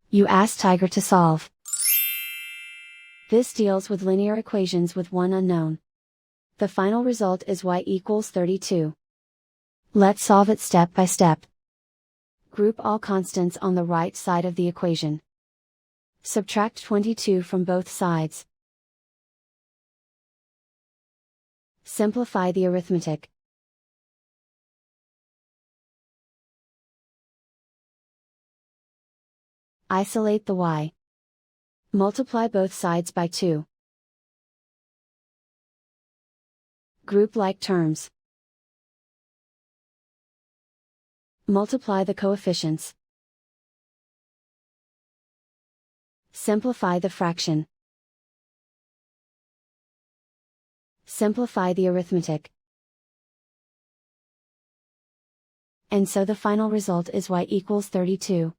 You ask Tiger to solve. This deals with linear equations with one unknown. The final result is y equals 32. Let's solve it step by step. Group all constants on the right side of the equation. Subtract 22 from both sides. Simplify the arithmetic. Isolate the y. Multiply both sides by 2. Group like terms. Multiply the coefficients. Simplify the fraction. Simplify the arithmetic. And so the final result is y equals 32.